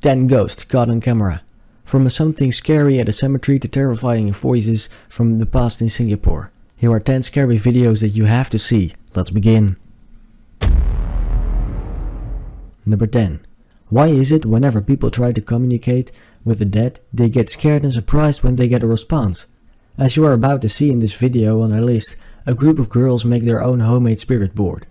10 ghosts caught on camera. From something scary at a cemetery to terrifying voices from the past in Singapore. Here are 10 scary videos that you have to see. Let's begin. Number 10. Why is it whenever people try to communicate with the dead, they get scared and surprised when they get a response? As you are about to see in this video on our list, a group of girls make their own homemade spirit board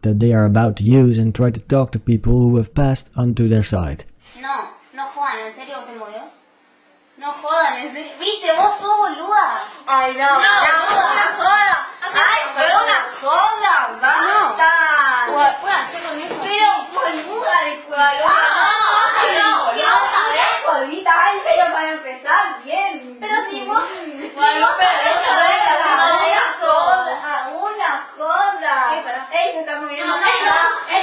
that they are about to use and try to talk to people who have passed onto their side. No, no jodan, ¿en serio se movió? No jodan, ¿en serio? ¿Viste? Vos sos boluda. Ay, no, una joda. Ay, fue una joda, basta. No. ¿Puedo hacer con esto? Pero, boluda, disculpa. Ay, no, si vos sabés. Jodita, ay, pero para empezar, bien. Pero si vos... Bueno, pero una joda. Ey, se está moviendo. No, es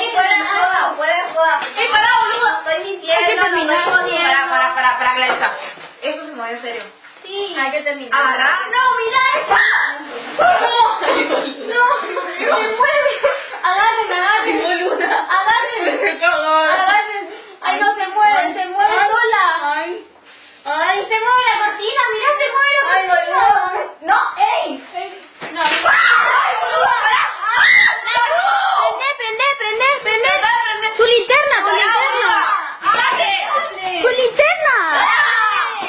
que fuera joda. Ey, pará, boluda. Estoy mintiendo, no estoy jodiendo. Para clarizar. Eso se mueve en serio. Sí. Hay que terminar. No, mirá esta. No, se mueve. Agarren. Boluda. Agarren. Ay, no se mueve sola. Ay. Se mueve la cortina, mirá, se mueve la Ay, cortina. boluda. No, ey. No, Ay, boluda. prende. Tu linterna. Tu linterna.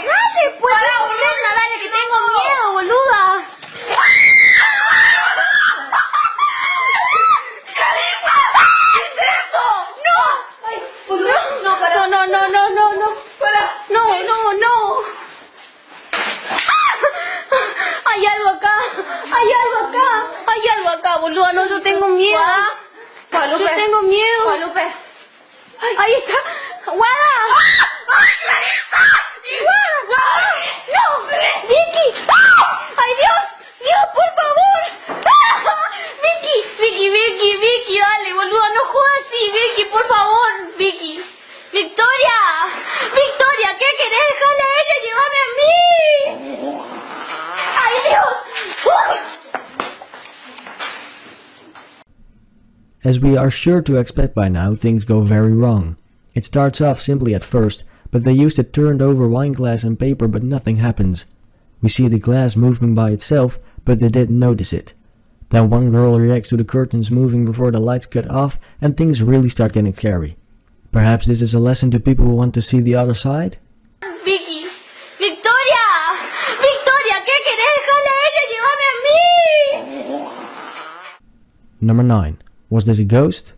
Dale, pues, tu linterna, dale, que tengo miedo, boluda. No. Hay algo acá, boluda, no, yo tengo miedo. Guadalupe. Yo tengo miedo. Guadalupe. Ahí está. ¡Guada! ¡Ay, Clarisa! ¡Guada! ¡No! ¡Vicky! ¡Ay, Dios, por favor! Vicky, dale, boluda, no jodas así, Vicky, por favor, Vicky. Victoria, ¿qué querés? Déjala a ella, llévame a mí. ¡Ay, Dios! As we are sure to expect by now, things go very wrong. It starts off simply at first, but they used a turned over wine glass and paper, but nothing happens. We see the glass moving by itself, but they didn't notice it. Then one girl reacts to the curtains moving before the lights cut off, and things really start getting scary. Perhaps this is a lesson to people who want to see the other side? Vicky, Victoria, ¿qué querés? Déjala a ella, llévame a mí. Number 9. Was this a ghost?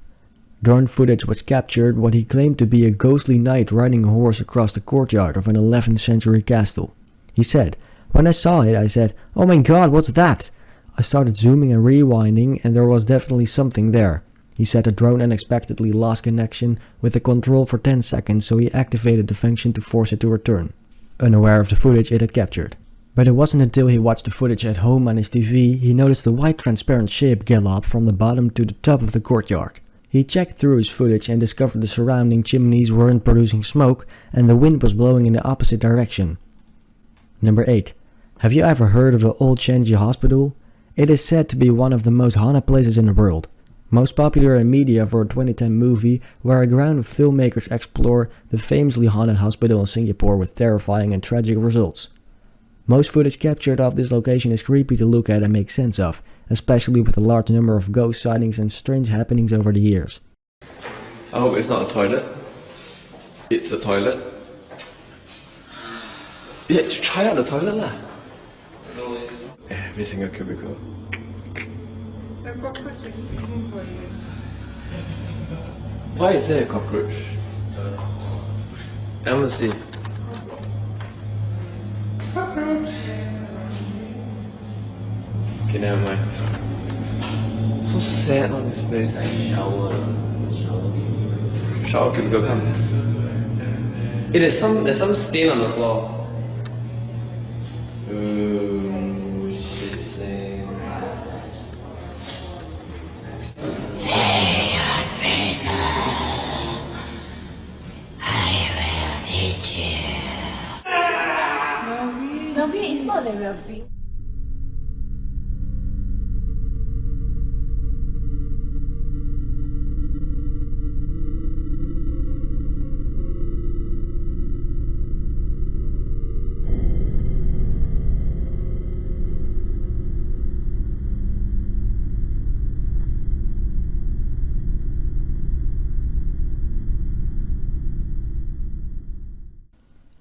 Drone footage was captured what he claimed to be a ghostly knight riding a horse across the courtyard of an 11th century castle. He said, "When I saw it, I said, oh my god, what's that?" I started zooming and rewinding and there was definitely something there. He said the drone unexpectedly lost connection with the control for 10 seconds, so he activated the function to force it to return, unaware of the footage it had captured. But it wasn't until he watched the footage at home on his TV, he noticed the white transparent shape gallop from the bottom to the top of the courtyard. He checked through his footage and discovered the surrounding chimneys weren't producing smoke and the wind was blowing in the opposite direction. Number 8. Have you ever heard of the old Changi Hospital? It is said to be one of the most haunted places in the world. Most popular in media for a 2010 movie where a ground of filmmakers explore the famously haunted hospital in Singapore with terrifying and tragic results. Most footage captured of this location is creepy to look at and make sense of, especially with a large number of ghost sightings and strange happenings over the years. I hope it's not a toilet. It's a toilet. Yeah, try out the toilet lah. Every single cubicle. The cockroach is looking for you. Why is there a cockroach? I want to see. Okay, never mind. So sad on this place. Shower cubicle, come. There's some stain on the floor. Shit stain. No, it's not a rabbit.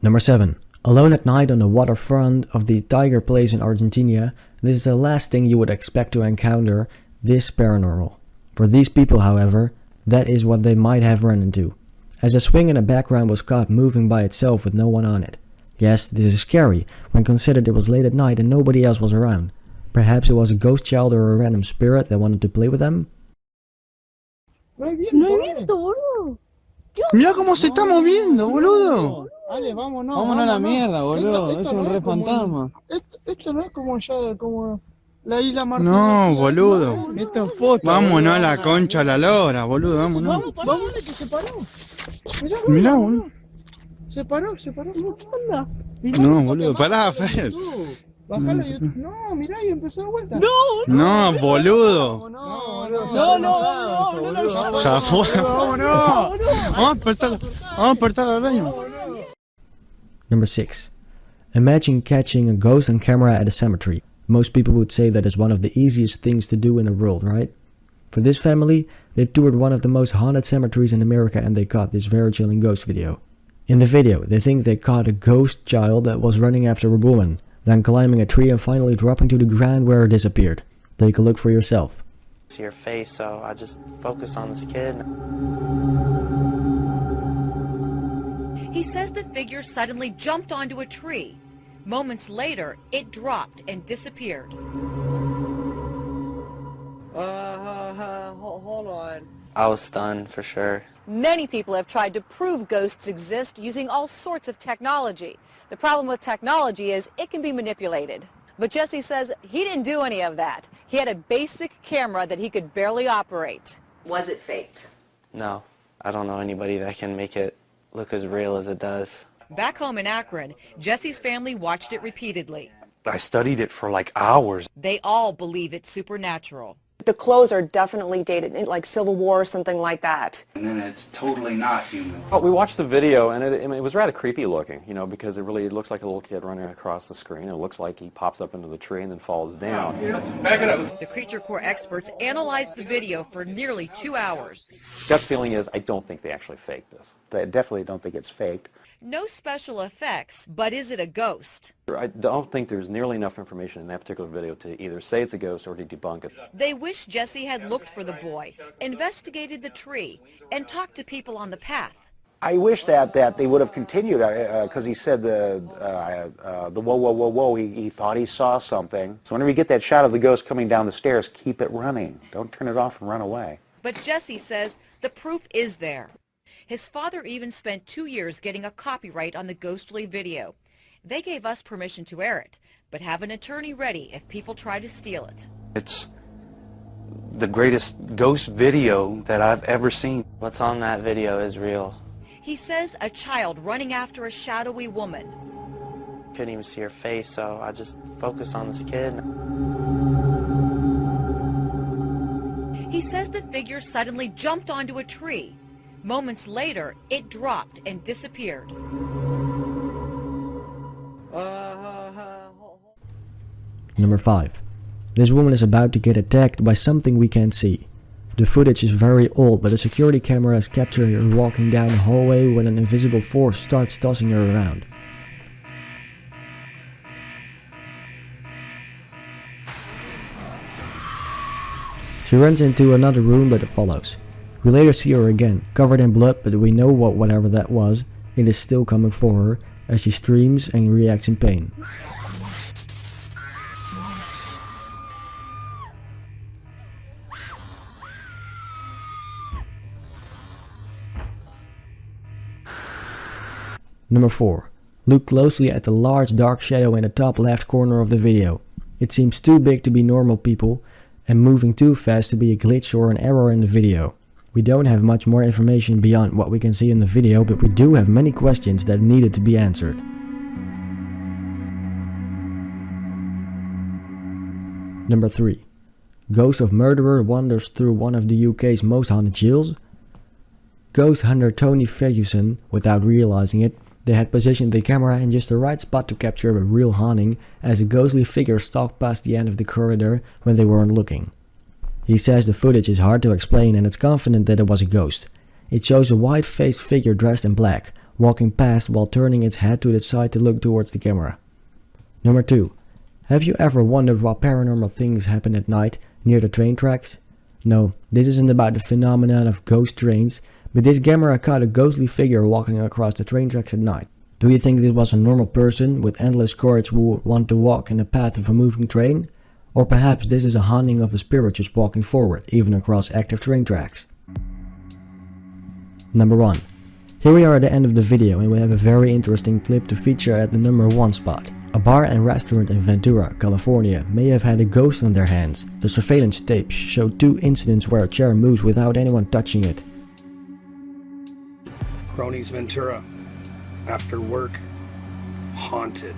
Number 7. Alone at night on the waterfront of the Tiger Place in Argentina, this is the last thing you would expect to encounter this paranormal. For these people, however, that is what they might have run into, as a swing in the background was caught moving by itself with no one on it. Yes, this is scary when considered it was late at night and nobody else was around. Perhaps it was a ghost child or a random spirit that wanted to play with them? No hay viento, boludo. Mirá cómo se está moviendo, boludo. Ale, vámonos. Vámonos a la mierda, boludo. Esto Es un no re como- fantasma. Esto no es como ya, como la isla Martín. No, boludo. Esto es posta. Vámonos a la concha, a la lora, boludo, vámonos. Vamos, que se paró. Mirá, Mirá, boludo. Se paró. ¿Qué onda? No, boludo, pará, Fer. Bájalo y... No, mirá, y empezó de vuelta. No, boludo. No. Ya fue. Vamos a despertar al araña. Number 6. Imagine catching a ghost on camera at a cemetery. Most people would say that is one of the easiest things to do in the world, right? For this family, they toured one of the most haunted cemeteries in America and they caught this very chilling ghost video. In the video, they think they caught a ghost child that was running after a woman, then climbing a tree and finally dropping to the ground where it disappeared. Take a look for yourself. See your face, so I just focus on this kid. He says the figure suddenly jumped onto a tree. Moments later, it dropped and disappeared. Hold on. I was stunned for sure. Many people have tried to prove ghosts exist using all sorts of technology. The problem with technology is it can be manipulated. But Jesse says he didn't do any of that. He had a basic camera that he could barely operate. Was it faked? No, I don't know anybody that can make it look as real as it does. Back home in Akron, Jesse's family watched it repeatedly. I studied it for like hours. They all believe it's supernatural. The clothes are definitely dated, like Civil War or something like that. And then it's totally not human. Oh, we watched the video, and it was rather creepy looking, you know, because it looks like a little kid running across the screen. It looks like he pops up into the tree and then falls down. Back it up. The Creature Corps experts analyzed the video for nearly 2 hours. Gut feeling is I don't think they actually faked this. I definitely don't think it's faked. No special effects, but is it a ghost? I don't think there's nearly enough information in that particular video to either say it's a ghost or to debunk it. They wish Jesse had looked for the boy, investigated the tree, and talked to people on the path. I wish that they would have continued, because he said the whoa, whoa, whoa, whoa, he thought he saw something. So whenever you get that shot of the ghost coming down the stairs, keep it running. Don't turn it off and run away. But Jesse says the proof is there. His father even spent 2 years getting a copyright on the ghostly video. They gave us permission to air it, but have an attorney ready if people try to steal it. It's the greatest ghost video that I've ever seen. What's on that video is real. He says a child running after a shadowy woman. Couldn't even see her face, so I just focus on this kid. He says the figure suddenly jumped onto a tree. Moments later, it dropped and disappeared. Number 5. This woman is about to get attacked by something we can't see. The footage is very old, but a security camera has captured her walking down a hallway when an invisible force starts tossing her around. She runs into another room, but it follows. We later see her again, covered in blood, but we know whatever that was, it is still coming for her, as she screams and reacts in pain. Number 4. Look closely at the large dark shadow in the top left corner of the video. It seems too big to be normal people, and moving too fast to be a glitch or an error in the video. We don't have much more information beyond what we can see in the video, but we do have many questions that needed to be answered. Number 3. Ghost of murderer wanders through one of the UK's most haunted jails. Ghost hunter Tony Ferguson, without realizing it, they had positioned the camera in just the right spot to capture a real haunting, as a ghostly figure stalked past the end of the corridor when they weren't looking. He says the footage is hard to explain and it's confident that it was a ghost. It shows a white-faced figure dressed in black, walking past while turning its head to the side to look towards the camera. Number 2. Have you ever wondered why paranormal things happen at night near the train tracks? No, this isn't about the phenomenon of ghost trains, but this camera caught a ghostly figure walking across the train tracks at night. Do you think this was a normal person with endless courage who would want to walk in the path of a moving train? Or perhaps this is a haunting of a spirit just walking forward, even across active train tracks? Number 1. Here we are at the end of the video and we have a very interesting clip to feature at the number 1 spot. A bar and restaurant in Ventura, California may have had a ghost on their hands. The surveillance tapes show 2 incidents where a chair moves without anyone touching it. Cronies Ventura. After work. Haunted.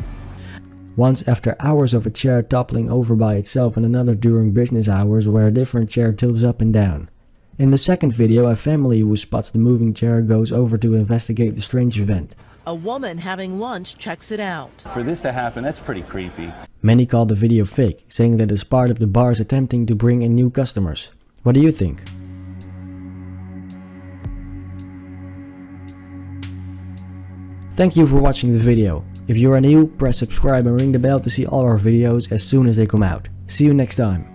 Once after hours of a chair toppling over by itself and another during business hours where a different chair tilts up and down. In the second video, a family who spots the moving chair goes over to investigate the strange event. A woman having lunch checks it out. For this to happen, that's pretty creepy. Many call the video fake, saying that it's part of the bars attempting to bring in new customers. What do you think? Thank you for watching the video. If you are new, press subscribe and ring the bell to see all our videos as soon as they come out. See you next time.